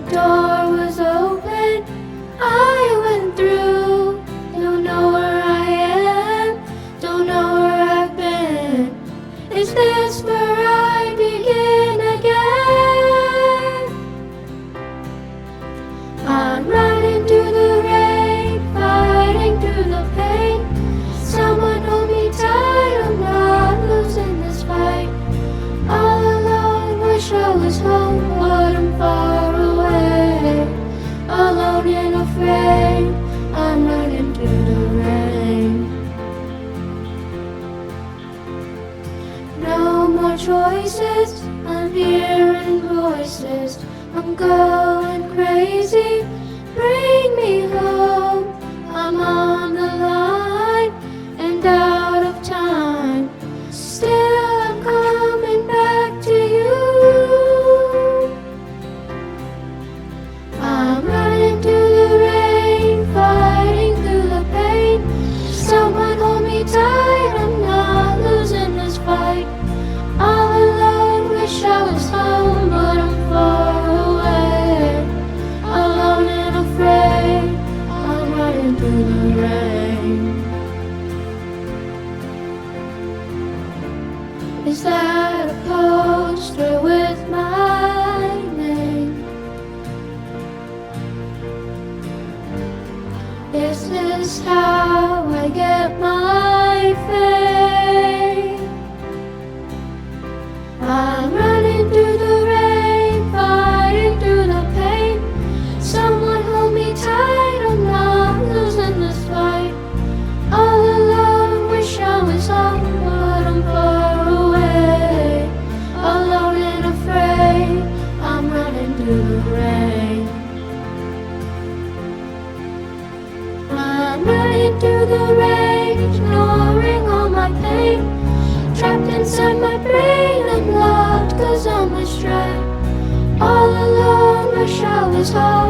door was open, I went through. Don't know where I am, don't know where I've been. Is this where I begin again? I'm running through the rain, fighting through the pain. Someone hold me tight, I'm not losing this fight. All alone, wish I was home, but I'm far away. Alone and afraid, I'm running through the rain. No more choices, I'm hearing voices. I'm going crazy, bring me home. I'm on the line and out of time. Still I'm coming back to you. I'm running through the rain, fighting through the pain. Someone hold me tight, I'm not losing this fight. All alone, wish I was home, but I'm far away. Alone and afraid, I'm running through the rain. Is that a poster with my name? Is this how I get my fame? I'm running through the rain, fighting through the pain. Someone hold me tight, I'm not losing this fight. All alone, wish I was home, but I'm far away. Alone and afraid, I'm running through the rain. I'm running through the rain, ignoring all my pain. Trapped inside my brain, I'm lost 'cause I'm astray. All alone, wish I was home.